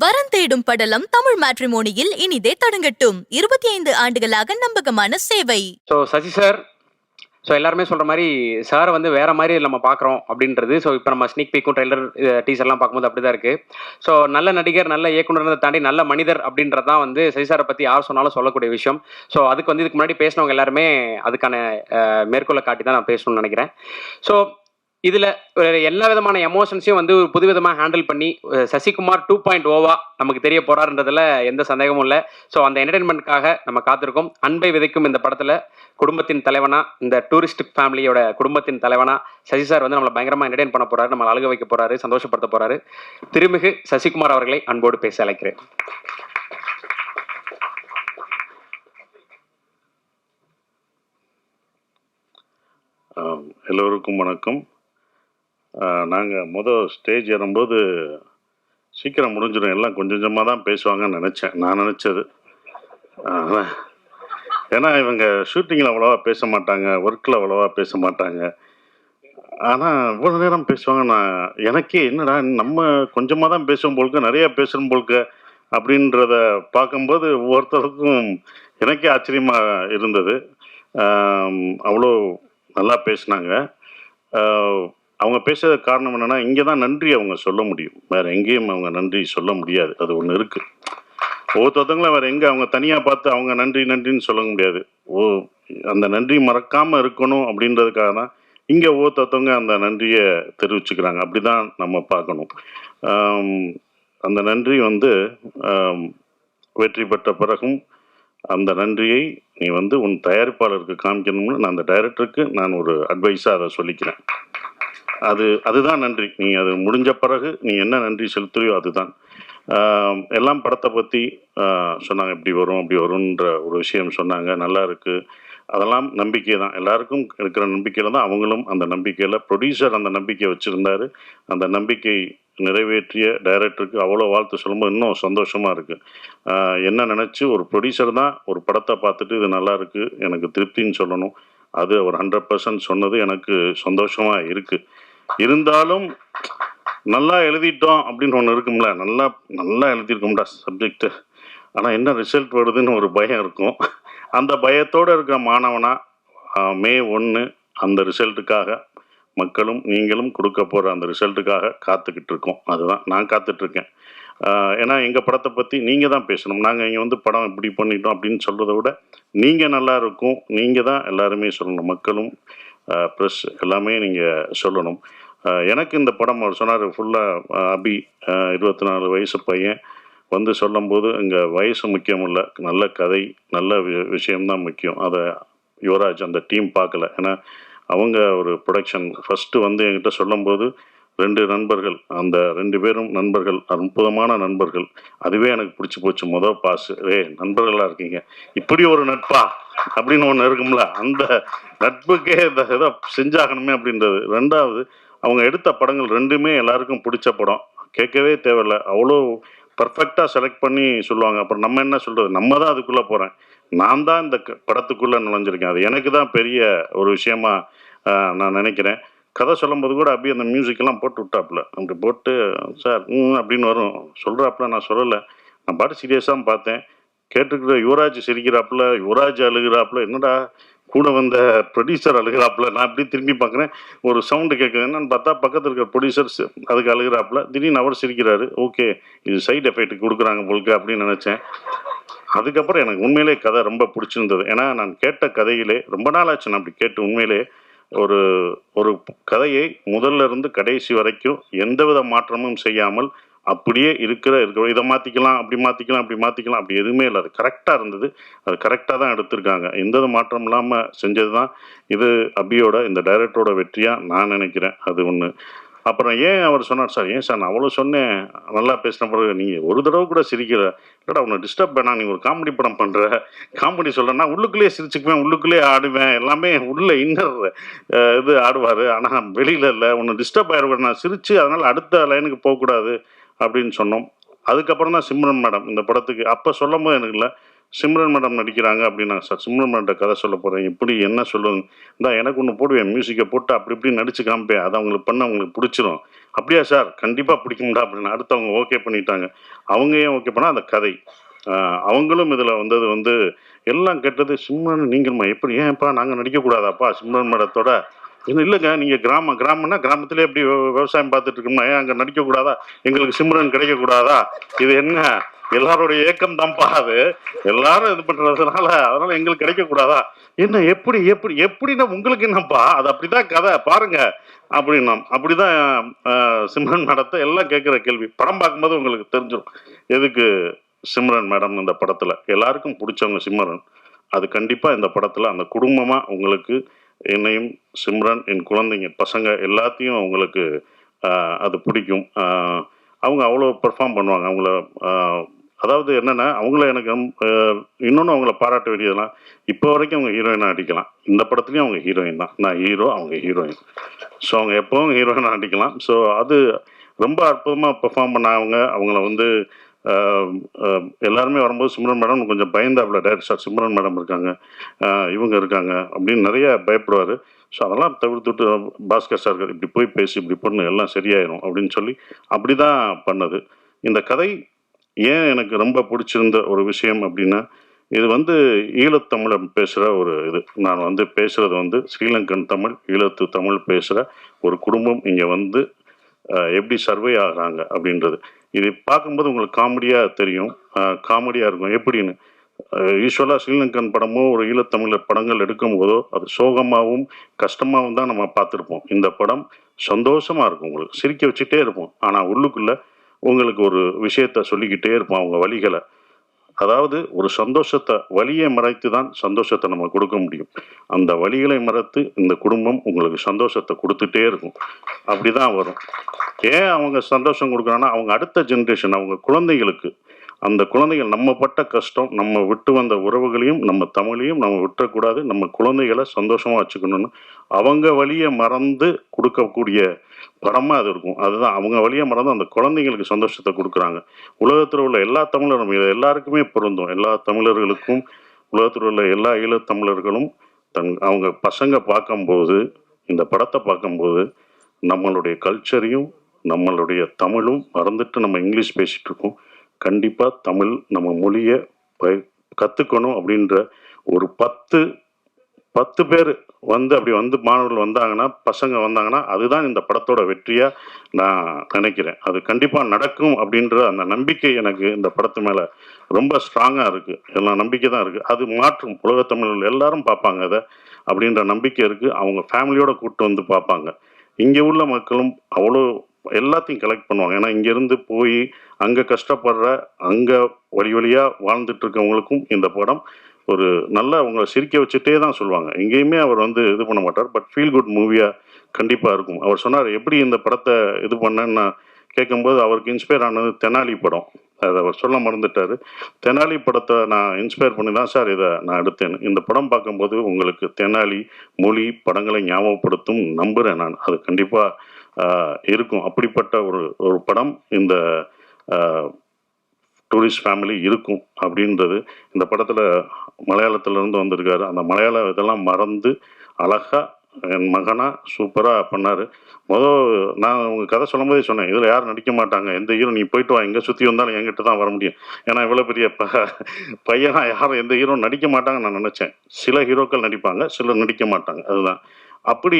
வரன் தேடும் படலம் தமிழ் மேட்ரிமோனியில் இனிதே தொடங்கட்டும். 25 ஆண்டுகளாக நம்பகமான சேவை. சசி சார், எல்லாருமே சொல்ற மாதிரி சார் வந்து வேற மாதிரி நம்ம பார்க்குறோம் அப்படின்றது. இப்போ நம்ம ஸ்னீக் பீக்கும் ட்ரெய்லர் டீசர்லாம் பார்க்கும்போது அப்படிதான் இருக்கு. நல்ல நடிகர், நல்ல இயக்குனரை தாண்டி நல்ல மனிதர் அப்படின்றது தான் வந்து சசி சாரை பற்றி யார் சொன்னாலும் சொல்லக்கூடிய விஷயம். அதுக்கு வந்து இதுக்கு முன்னாடி பேசினவங்க எல்லாருமே அதுக்கான மேற்கோளை காட்டி தான் நான் பேசணும்னு நினைக்கிறேன். இதுல எல்லா விதமான எமோஷன்ஸையும் வந்து ஒரு புதுவிதமாக ஹேண்டில் பண்ணி சசிகுமார் 2.0 நமக்கு தெரிய போறாருன்றதுல எந்த சந்தேகமும் இல்லை. அந்த என்டர்டைன்மெண்ட்காக நம்ம காத்திருக்கோம். அன்பை விதைக்கும் இந்த படத்துல குடும்பத்தின் தலைவனா, இந்த டூரிஸ்ட் ஃபேமிலியோட குடும்பத்தின் தலைவனா சசி சார் வந்து நம்மளை பயங்கரமா என்டர்டைன் பண்ண போறாரு, நம்மளை அழுக வைக்க போறாரு, சந்தோஷப்படுத்த போறாரு. திருமிகு சசிகுமார் அவர்களை அன்போடு பேச அழைக்கிறேன். எல்லோருக்கும் வணக்கம். நாங்கள் ஸ்டேஜ் ஏறும்போது சீக்கிரம் முடிஞ்சிடும், எல்லாம் கொஞ்சம் கொஞ்சமாக தான் பேசுவாங்கன்னு நினச்சேன். நான் நினச்சது ஏன்னா இவங்க ஷூட்டிங்கில் அவ்வளோவா பேச மாட்டாங்க, ஒர்க்கில் அவ்வளோவா பேச மாட்டாங்க. ஆனால் இவ்வளோ நேரம் பேசுவாங்க. நான் எனக்கே என்னடா நம்ம கொஞ்சமாக தான் பேசுவோம் போல்க, நிறையா பேசுகிறோம் போல்க அப்படின்றத பார்க்கும்போது ஒவ்வொருத்தருக்கும் எனக்கே ஆச்சரியமாக இருந்தது. அவ்வளோ நல்லா பேசினாங்க. அவங்க பேசுறது காரணம் என்னென்னா, இங்கே தான் நன்றி அவங்க சொல்ல முடியும், வேறு எங்கேயும் அவங்க நன்றி சொல்ல முடியாது. அது ஒன்று இருக்குது. ஒவ்வொருத்தவங்களும் வேறு எங்கே அவங்க தனியாக பார்த்து அவங்க நன்றி நன்றின்னு சொல்ல முடியாது. அந்த நன்றி மறக்காமல் இருக்கணும் அப்படின்றதுக்காக தான் இங்கே ஒவ்வொருத்தவங்க அந்த நன்றியை தெரிவிச்சுக்கிறாங்க. அப்படி தான் நம்ம பார்க்கணும். அந்த நன்றி வந்து வெற்றி பெற்ற பிறகும் அந்த நன்றியை நீ வந்து உன் தயாரிப்பாளருக்கு காமிக்கணும்னு நான் அந்த டைரக்டருக்கு நான் ஒரு அட்வைஸாக அதை சொல்லிக்கிறேன். அதுதான் நன்றி. நீ அது முடிஞ்ச பிறகு நீ என்ன நன்றி செலுத்துறியோ அதுதான். எல்லாம் படத்தை பற்றி சொன்னாங்க, இப்படி வரும் அப்படி வரும்ன்ற ஒரு விஷயம் சொன்னாங்க. நல்லா இருக்குது. அதெல்லாம் நம்பிக்கை தான், எல்லாருக்கும் இருக்கிற நம்பிக்கையில் தான் அவங்களும் அந்த நம்பிக்கையில், ப்ரொடியூசர் அந்த நம்பிக்கையை வச்சுருந்தாரு. அந்த நம்பிக்கை நிறைவேற்றிய டைரக்டருக்கு அவ்வளோ வாழ்த்து சொல்லும்போது இன்னும் சந்தோஷமாக இருக்குது. என்ன நினச்சி ஒரு ப்ரொடியூசர் தான் ஒரு படத்தை பார்த்துட்டு இது நல்லா இருக்குது, எனக்கு திருப்தின்னு சொல்லணும். அது அவர் 100% சொன்னது எனக்கு சந்தோஷமாக இருக்குது. இருந்தாலும் நல்லா எழுதிட்டோம் அப்படின்னு ஒன்று இருக்கும்ல, நல்லா எழுதியிருக்கோம்டா சப்ஜெக்டு, ஆனால் என்ன ரிசல்ட் வருதுன்னு ஒரு பயம் இருக்கும். அந்த பயத்தோடு இருக்கிற மாணவனா மே 1 அந்த ரிசல்ட்டுக்காக மக்களும் நீங்களும் கொடுக்க போகிற அந்த ரிசல்ட்டுக்காக காத்துக்கிட்டு இருக்கோம். அதுதான் நான் காத்துட்ருக்கேன். ஏன்னா எங்கள் படத்தை பற்றி நீங்கள் தான் பேசணும். நாங்கள் இங்கே வந்து படம் இப்படி பண்ணிட்டோம் அப்படின்னு சொல்கிறத விட நீங்கள் நல்லா இருக்கும், நீங்கள் தான் எல்லாருமே சொல்லணும். மக்களும் ப்ரெஸ் எல்லாமே நீங்கள் சொல்லணும். எனக்கு இந்த படம் அவர் சொன்னார் ஃபுல்லாக அபி 24 வயசு பையன் வந்து சொல்லும்போது இங்கே வயசு முக்கியம் இல்லை, நல்ல கதை நல்ல விஷயம்தான் முக்கியம். அதை யுவராஜ் அந்த டீம் பார்க்கல. ஏன்னா அவங்க ஒரு ப்ரொடக்ஷன் ஃபஸ்ட்டு வந்து என்கிட்ட சொல்லும்போது 2 நண்பர்கள், அந்த 2 பேரும் நண்பர்கள், அற்புதமான நண்பர்கள். அதுவே எனக்கு பிடிச்சி போச்சு. பாசு நண்பர்களாக இருக்கீங்க, இப்படி ஒரு நட்பா அப்படின்னு ஒன்று இருக்கும்ல, அந்த நட்புக்கே ஏதோ செஞ்சாகணுமே அப்படின்றது. 2வது அவங்க எடுத்த படங்கள் 2மே எல்லாருக்கும் பிடிச்ச படம், கேட்கவே தேவையில்லை, அவ்வளோ பர்ஃபெக்டாக செலக்ட் பண்ணி சொல்லுவாங்க. அப்புறம் நம்ம என்ன சொல்கிறது, நம்ம தான் அதுக்குள்ளே போகிறேன், நான் தான் இந்த படத்துக்குள்ளே நுழைஞ்சிருக்கேன். அது எனக்கு தான் பெரிய ஒரு விஷயமா நான் நினைக்கிறேன். கதை சொல்லும்போது கூட அபி அந்த மியூசிக்கெல்லாம் போட்டு விட்டாப்புல, அப்படி போட்டு சார் அப்படின்னு வரும் சொல்கிறாப்புல. நான் சொல்லலை, நான் பாட்டு சீரியஸாக பார்த்தேன். கேட்டுக்கிற யுவராஜ் சிரிக்கிறாப்புல, யுவராஜ் அழுகிறாப்புல, என்னடா கூட வந்த ப்ரொடியூசர் அழுகிறாப்புல. நான் அப்படி திரும்பி பார்க்குறேன், ஒரு சவுண்டு கேட்குது. என்னன்னு பார்த்தா பக்கத்தில் இருக்கிற ப்ரொடியூசர்ஸ் அதுக்கு அழுகிறாப்புல. திடீர்னு அவர் சிரிக்கிறாரு. ஓகே, இது சைடு எஃபெக்ட் கொடுக்குறாங்க போல்க்கு அப்படின்னு நினச்சேன். அதுக்கப்புறம் எனக்கு உண்மையிலே கதை ரொம்ப பிடிச்சிருந்தது. ஏன்னா நான் கேட்ட கதையிலே ரொம்ப நாள் ஆச்சு நான் அப்படி கேட்டு. உண்மையிலே ஒரு ஒரு கதையை முதல்ல இருந்து கடைசி வரைக்கும் எந்தவித மாற்றமும் செய்யாமல் அப்படியே இருக்கிற இதை மாற்றிக்கலாம், அப்படி மாற்றிக்கலாம், அப்படி மாற்றிக்கலாம், அப்படி எதுவுமே இல்லை. அது கரெக்டாக இருந்தது. அது கரெக்டாக தான் எடுத்திருக்காங்க. எந்த மாற்றம் இல்லாமல் செஞ்சது தான் இது அபியோட, இந்த டைரக்டரோட வெற்றியாக நான் நினைக்கிறேன். அது ஒன்று. அப்புறம் ஏன் அவர் சொன்னார், சார் ஏன் சார் நான் அவ்வளோ சொன்னேன், நல்லா பேசின பிறகு நீங்கள் ஒரு தடவை கூட சிரிக்கல. இல்லைடா உன்னை டிஸ்டர்ப் பண்ணா, நீ ஒரு காமெடி படம் பண்ணுற, காமெடி சொல்கிறேன்னா உள்ளுக்குள்ளேயே சிரிச்சுக்குவேன், உள்ளுக்குள்ளேயே ஆடுவேன், எல்லாமே உள்ள இன்னர் இது ஆடுவார். ஆனால் வெளியில் இல்லை, உன்னை டிஸ்டர்ப் ஆகிடுவேன், நான் சிரித்து அதனால் அடுத்த லைனுக்கு போகக்கூடாது அப்படின்னு சொன்னோம். அதுக்கப்புறம் தான் சிம்ரன் மேடம் இந்த படத்துக்கு அப்போ சொல்லும் போது எனக்கு இல்லை, சிம்ரன் மேடம் நடிக்கிறாங்க அப்படின்னா, சார் சிம்ரன் மேடம் கதை சொல்ல போகிறேன், எப்படி என்ன சொல்லுங்க, இந்தா எனக்கு ஒன்று போடுவேன், மியூசிக்கை போட்டு அப்படி இப்படி நடிச்சு காமிப்பேன், அது அவங்களுக்கு பண்ண அவங்களுக்கு பிடிச்சிரும். அப்படியா சார், கண்டிப்பாக பிடிக்கும்டா அப்படின்னு அடுத்து அவங்க ஓகே பண்ணிட்டாங்க. அவங்க ஏன் ஓகே பண்ணால் அந்த கதை, அவங்களும் இதில் வந்தது வந்து எல்லாம் கேட்டது, சிம்ரன் நீங்கள்மா எப்படி, ஏன்ப்பா நாங்கள் நடிக்கக்கூடாதாப்பா சிம்ரன் மேடத்தோட, இன்னும் இல்லைங்க, நீங்கள் கிராமம்னா கிராமத்திலே எப்படி விவசாயம் பார்த்துட்டு இருக்கோம்னா ஏன் அங்கே நடிக்கக்கூடாதா, எங்களுக்கு சிம்ரன் கிடைக்கக்கூடாதா, இது என்ன எல்லாருடைய ஏக்கம் தான்ப்பா அது, எல்லாரும் இது பண்ணுறதுனால அதனால எங்களுக்கு கிடைக்கக்கூடாதா, என்ன எப்படி எப்படி எப்படின்னா உங்களுக்கு என்னப்பா, அது அப்படிதான் கதை பாருங்க அப்படின்னா, அப்படிதான் சிம்ரன் மேடத்தை எல்லாம் கேட்குற கேள்வி. படம் பார்க்கும்போது உங்களுக்கு தெரிஞ்சிடும் எதுக்கு சிம்ரன் மேடம் இந்த படத்தில் எல்லாருக்கும் பிடிச்சவங்க சிம்ரன். அது கண்டிப்பாக இந்த படத்தில் அந்த குடும்பமாக உங்களுக்கு என்னையும் சிம்ரன் என் குழந்தைங்க பசங்க எல்லாத்தையும் உங்களுக்கு அது பிடிக்கும். அவங்க அவ்வளோ பெர்ஃபார்ம் பண்ணுவாங்க. அவங்கள அதாவது என்னென்னா அவங்கள எனக்கு இன்னொன்று அவங்கள பாராட்ட வேண்டியதெல்லாம், இப்போ வரைக்கும் அவங்க ஹீரோயினாக நடிக்கலாம். இந்த படத்துலையும் அவங்க ஹீரோயின் தான், நான் ஹீரோ அவங்க ஹீரோயின். ஸோ அவங்க எப்போவும் ஹீரோயினாக நடிக்கலாம். ஸோ அது ரொம்ப அற்புதமாக பெர்ஃபார்ம் பண்ணாங்க. அவங்கள வந்து எல்லாருமே வரும்போது சிம்ரன் மேடம் கொஞ்சம் பயந்தாப்புல, டைரக்டர் சிம்ரன் மேடம் இருக்காங்க, இவங்க இருக்காங்க அப்படின்னு நிறைய பயப்படுவார். ஸோ அதெல்லாம் தவிர்த்துட்டு பாஸ்கர் சார் இப்படி போய் பேசி இப்படி பண்ணு எல்லாம் சரியாயிடும் அப்படின்னு சொல்லி அப்படி தான் பண்ணது. இந்த கதை ஏன் எனக்கு ரொம்ப பிடிச்சிருந்த ஒரு விஷயம் அப்படின்னா, இது வந்து ஈழத்தமிழ் பேசுகிற ஒரு இது, நான் வந்து பேசுகிறது வந்து ஸ்ரீலங்கன் தமிழ், ஈழத்து தமிழ் பேசுகிற ஒரு குடும்பம் இங்கே வந்து எப்படி சர்வே ஆகிறாங்க அப்படின்றது. இது பார்க்கும்போது உங்களுக்கு காமெடியாக தெரியும், காமெடியாக இருக்கும். எப்படின்னு யூஸ்வலாக ஸ்ரீலங்கன் படமோ ஒரு ஈழத்தமிழர் படங்கள் எடுக்கும்போதோ அது சோகமாகவும் கஷ்டமாகவும் தான் நம்ம பார்த்துருப்போம். இந்த படம் சந்தோஷமாக இருக்கும், உங்களுக்கு சிரிக்க வச்சுட்டே இருப்போம். ஆனால் உள்ளுக்குள்ளே உங்களுக்கு ஒரு விஷயத்த சொல்லிக்கிட்டே இருப்போம், அவங்க வழிகளை. அதாவது ஒரு சந்தோஷத்தை, வலியை மறைத்து தான் சந்தோஷத்தை நம்ம கொடுக்க முடியும். அந்த வலிகளை மறைத்து இந்த குடும்பம் உங்களுக்கு சந்தோஷத்தை கொடுத்துட்டே இருக்கும். அப்படிதான் வரும். ஏன் அவங்க சந்தோஷம் கொடுக்குறாங்கன்னா, அவங்க அடுத்த ஜென்ரேஷன், அவங்க குழந்தைகளுக்கு, அந்த குழந்தைகள் நம்ம பட்ட கஷ்டம், நம்ம விட்டு வந்த உறவுகளையும் நம்ம தமிழையும் நம்ம விட்டுறக்கூடாது, நம்ம குழந்தைகளை சந்தோஷமாக வச்சுக்கணும்னு அவங்க வழியை மறந்து கொடுக்கக்கூடிய படமாக அது இருக்கும். அதுதான் அவங்க வழியை மறந்து அந்த குழந்தைங்களுக்கு சந்தோஷத்தை கொடுக்குறாங்க. உலகத்தில் உள்ள எல்லா தமிழரும், இது எல்லாருக்குமே பொருந்தும். எல்லா தமிழர்களுக்கும், உலகத்தில் உள்ள எல்லா ஈழத்தமிழர்களும் அவங்க பசங்க பார்க்கும்போது, இந்த படத்தை பார்க்கும்போது நம்மளுடைய கல்ச்சரையும் நம்மளுடைய தமிழும் மறந்துட்டு நம்ம இங்கிலீஷ் பேசிகிட்டு இருக்கோம். கண்டிப்பாக தமிழ் நம்ம மொழியை கற்றுக்கணும் அப்படின்ற ஒரு 10 பேர் வந்து அப்படி வந்து மாணவர்கள் வந்தாங்கன்னா, பசங்க வந்தாங்கன்னா, அதுதான் இந்த படத்தோட வெற்றியாக நான் நினைக்கிறேன். அது கண்டிப்பாக நடக்கும் அப்படின்ற அந்த நம்பிக்கை எனக்கு இந்த படத்து மேலே ரொம்ப ஸ்ட்ராங்காக இருக்குது. எல்லா நம்பிக்கை தான் இருக்குது. அது மாற்றும், உலகத்தமிழர்கள் எல்லாரும் பார்ப்பாங்க அதை அப்படின்ற நம்பிக்கை இருக்குது. அவங்க ஃபேமிலியோடு கூப்பிட்டு வந்து பார்ப்பாங்க. இங்கே உள்ள மக்களும் அவ்வளோ எல்லாத்தையும் கலெக்ட் பண்ணுவாங்க. ஏன்னா இங்கேருந்து போய் அங்கே கஷ்டப்படுற, அங்கே வழியாக வாழ்ந்துட்டு இருக்கவங்களுக்கும் இந்த படம் ஒரு நல்ல அவங்கள சிரிக்க வச்சுட்டே தான் சொல்லுவாங்க. எங்கேயுமே அவர் வந்து இது பண்ண மாட்டார். பட் ஃபீல் குட் மூவியாக கண்டிப்பாக இருக்கும். அவர் சொன்னார் எப்படி இந்த படத்தை இது பண்ணேன்னு நான் கேட்கும்போது, அவருக்கு இன்ஸ்பயர் ஆனது தெனாலி படம். அதை அவர் சொல்ல மறந்துட்டார். தெனாலி படத்தை நான் இன்ஸ்பயர் பண்ணி தான் சார் இதை நான் எடுத்தேன். இந்த படம் பார்க்கும்போது உங்களுக்கு தெனாலி மொழி படங்களை ஞாபகப்படுத்தும் நம்புகிறேன் நான். அது கண்டிப்பாக இருக்கும். அப்படிப்பட்ட ஒரு படம் இந்த டூரிஸ்ட் ஃபேமிலி இருக்கும் அப்படின்றது. இந்த படத்தில் மலையாளத்திலேருந்து வந்திருக்காரு. அந்த மலையாள இதெல்லாம் மறந்து அழகாக என் மகனாக சூப்பராக பண்ணார். நான் உங்கள் கதை சொல்லும் போதே சொன்னேன், இதில் யாரும் நடிக்க மாட்டாங்க, எந்த ஹீரோ நீ போயிட்டு வா, எங்கே சுற்றி வந்தாலும் என்கிட்ட தான் வர முடியும். ஏன்னா இவ்வளோ பெரிய பையனா யாரும் எந்த ஹீரோ நடிக்க மாட்டாங்கன்னு நான் நினச்சேன். சில ஹீரோக்கள் நடிப்பாங்க, சிலர் நடிக்க மாட்டாங்க. அதுதான் அப்படி.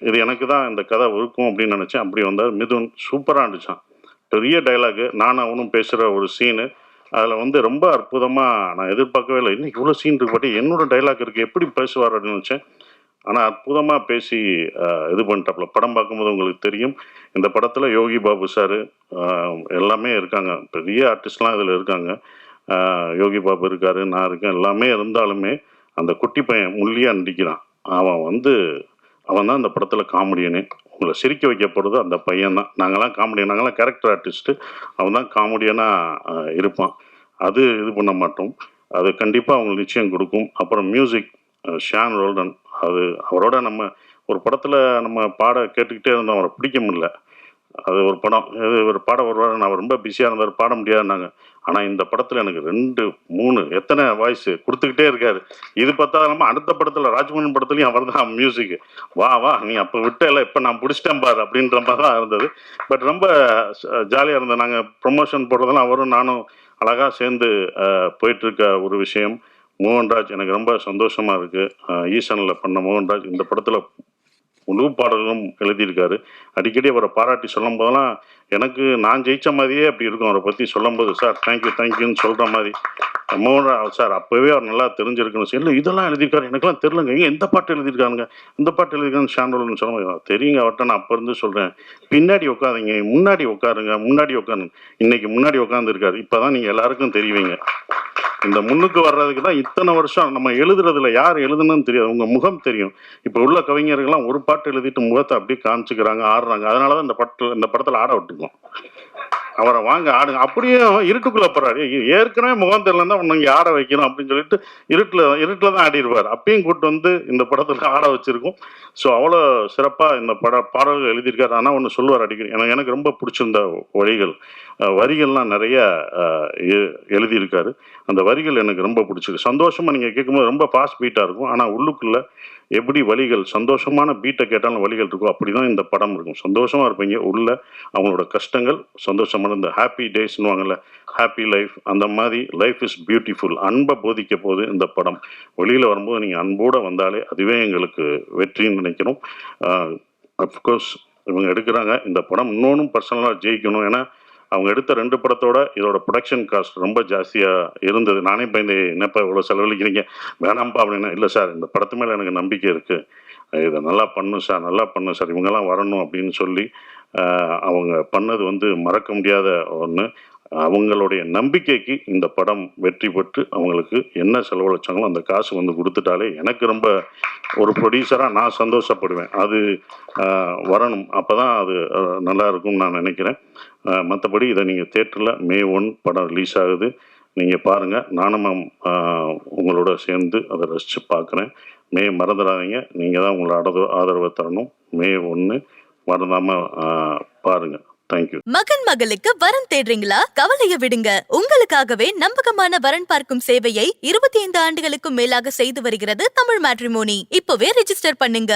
இது எனக்கு தான் இந்த கதை இருக்கும் அப்படின்னு நினச்சேன். அப்படி வந்தார். மிதுன் சூப்பராக இருந்துச்சான். பெரிய டைலாகு, நானும் அவனும் பேசுகிற ஒரு சீனு, அதில் வந்து ரொம்ப அற்புதமாக, நான் எதிர்பார்க்கவே இல்லை, இன்னும் இவ்வளோ சீன் இருக்கு, பட் என்னோட டைலாக் இருக்குது, எப்படி பேசுவார் அப்படின்னு நினச்சேன். ஆனால் அற்புதமாக பேசி இது பண்ணிட்டாப்புல. படம் பார்க்கும்போது உங்களுக்கு தெரியும். இந்த படத்தில் யோகி பாபு சார் எல்லாமே இருக்காங்க, பெரிய ஆர்டிஸ்ட்லாம் இதில் இருக்காங்க. யோகி பாபு இருக்கார், நான் இருக்கேன். எல்லாமே இருந்தாலுமே அந்த குட்டி பையன் முள்ளியாக நடிக்கிறான். அவன் தான் இந்த படத்தில் காமெடியனே. உங்களை சிரிக்க வைக்க போகிறது அந்த பையன் தான். நாங்களாம் காமெடியன், நாங்களாம் கேரக்டர் ஆர்டிஸ்ட்டு, அவன் தான் காமெடியனாக இருப்பான். அது இது பண்ண மாட்டோம். அது கண்டிப்பாக அவங்களுக்கு நிச்சயம் கொடுக்கும். அப்புறம் மியூசிக் ஷான் ரோல்டன், அது அவரோட நம்ம ஒரு படத்தில் நம்ம பாட கேட்டுக்கிட்டே இருந்தோம், அவரை பிடிக்க முடியல. அது ஒரு படம். இது ஒரு பாட வருவார். நான் ரொம்ப பிஸியாக இருந்தார், பாட முடியாதுன்னாங்க. ஆனால் இந்த படத்தில் எனக்கு 2, 3 எத்தனை வாய்ஸ் கொடுத்துக்கிட்டே இருக்காரு. இது பத்தாம அடுத்த படத்தில் ராஜ்மோகன் படத்துலையும் அவர் தான் மியூசிக். வா வா நீ அப்போ விட்டல, இப்போ நான் பிடிச்சிட்டேன் பாரு அப்படின்ற மாதிரி தான் இருந்தது. பட் ரொம்ப ஜாலியாக இருந்தது. நாங்கள் ப்ரொமோஷன் போடுறதெல்லாம் அவரும் நானும் அழகாக சேர்ந்து போயிட்டுருக்க ஒரு விஷயம். மோகன்ராஜ் எனக்கு ரொம்ப சந்தோஷமாக இருக்குது. ஈசனில் பண்ண மோகன்ராஜ் இந்த படத்தில் முழு பாடல்களும் எழுதியிருக்காரு. அடிக்கடி அவரை பாராட்டி சொல்லும் போதெல்லாம் எனக்கு நான் ஜெயிச்ச மாதிரியே அப்படி இருக்கும். அவரை பற்றி சொல்லும் போது சார் தேங்க்யூன்னு சொல்கிற மாதிரி. மோகன்ராஜ் சார் அப்போவே அவர் நல்லா தெரிஞ்சிருக்கணும். சரி இல்லை இதெல்லாம் எழுதியிருக்காரு, எனக்குலாம் தெரிலங்க, இங்கே எந்த பாட்டு எழுதியிருக்காங்க, இந்த பாட்டு எழுதியிருக்காங்க ஷாண்டோல்னு சொல்ல தெரியுங்க அவர்கிட்ட. நான் அப்போ இருந்து சொல்கிறேன், பின்னாடி உட்காருங்க, முன்னாடி உட்காருங்க, முன்னாடி உட்காருங்க. இன்னைக்கு முன்னாடி உட்காந்துருக்காரு. இப்போ தான் நீங்கள் எல்லாருக்கும் தெரிவிங்க. இந்த முன்னுக்கு வர்றதுக்கு தான் இத்தனை வருஷம் நம்ம எழுதுறதுல யார் எழுதுன்னு தெரியாது, உங்க முகம் தெரியும். இப்போ உள்ள கவிஞர்கள்லாம் ஒரு பாட்டு எழுதிட்டு முகத்தை அப்படியே காமிச்சுக்கிறாங்க, ஆடுறாங்க. அதனாலதான் இந்த படத்துல ஆட விட்டுருக்கோம். அவரை வாங்க ஆடுங்க, அப்படியும் இருட்டுக்குள்ள போறாரு. ஏற்கனவே முகம் தெரியலன்னா உன்னை ஆட வைக்கணும் அப்படின்னு சொல்லிட்டு இருட்டுல தான் ஆடிடுவார். அப்பயும் கூட்டு வந்து இந்த படத்துல ஆட வச்சிருக்கோம். ஸோ அவ்வளோ சிறப்பா இந்த பாடல்கள் எழுதியிருக்காரு. ஆனால் ஒன்று சொல்லுவார் அடிக்கடி, எனக்கு ரொம்ப பிடிச்சிருந்த வரிகள்லாம் நிறைய எழுதியிருக்காரு. அந்த வரிகள் எனக்கு ரொம்ப பிடிச்சிருக்கு. சந்தோஷமா நீங்க கேட்கும்போது ரொம்ப ஃபாஸ்ட் பீட்டா இருக்கும். ஆனா உள்ளுக்குள்ள எப்படி வலிகள், சந்தோஷமான பீட்டை கேட்டாலும் வலிகள் இருக்கும். அப்படிதான் இந்த படம் இருக்கும். சந்தோஷமா இருப்பீங்க. உள்ள அவங்களோட கஷ்டங்கள், சந்தோஷமான இந்த ஹாப்பி டேஸ்னுவாங்கல்ல, ஹாப்பி லைஃப், அந்த மாதிரி லைஃப் இஸ் பியூட்டிஃபுல். அன்பை போதிக்க போது இந்த படம். வெளியில வரும்போது நீங்க அன்போட வந்தாலே அதுவே எங்களுக்கு வெற்றின்னு நினைக்கிறோம். அஃப்கோர்ஸ் இவங்க எடுக்கிறாங்க இந்த படம் இன்னொன்னும் பர்சனலாக ஜெயிக்கணும். ஏன்னா அவங்க எடுத்த 2 படத்தோட இதோட ப்ரொடக்ஷன் காஸ்ட் ரொம்ப ஜாஸ்தியாக இருந்தது. நானே பயந்து என்னப்பா இவ்வளோ செலவழிக்கிறீங்க வேணாம்ப்பா அப்படின்னா, இல்லை சார் இந்த படத்து மேலே எனக்கு நம்பிக்கை இருக்குது, இதை நல்லா பண்ணும் சார் இவங்கெல்லாம் வரணும் அப்படின்னு சொல்லி அவங்க பண்ணது வந்து மறக்க முடியாத ஒன்று. அவங்களுடைய நம்பிக்கைக்கு இந்த படம் வெற்றி பெற்று அவங்களுக்கு என்ன செலவழிச்சாங்களோ அந்த காசு வந்து கொடுத்துட்டாலே எனக்கு ரொம்ப ஒரு ப்ரொடியூசராக நான் சந்தோஷப்படுவேன். அது வரணும், அப்போ தான் அது நல்லா இருக்கும்னு நான் நினைக்கிறேன். மற்றபடி இதை நீங்கள் தேட்டரில் May 1 படம் ரிலீஸ் ஆகுது, நீங்கள் பாருங்கள். நானும் உங்களோட சேர்ந்து அதை ரசித்து பார்க்குறேன். மறந்துடாதீங்க, நீங்கள் தான் உங்களோட ஆதரவை தரணும். May 1 மறந்தாமல் பாருங்கள். தேங்க்யூ. மகன் மகளுக்கு வரன் தேடுறீங்களா? கவலைய விடுங்க. உங்களுக்காகவே நம்பகமான வரன் பார்க்கும் சேவையை 25 ஆண்டுகளுக்கும் மேலாக செய்து வருகிறது தமிழ் மேட்ரிமோனி. இப்பவே ரெஜிஸ்டர் பண்ணுங்க.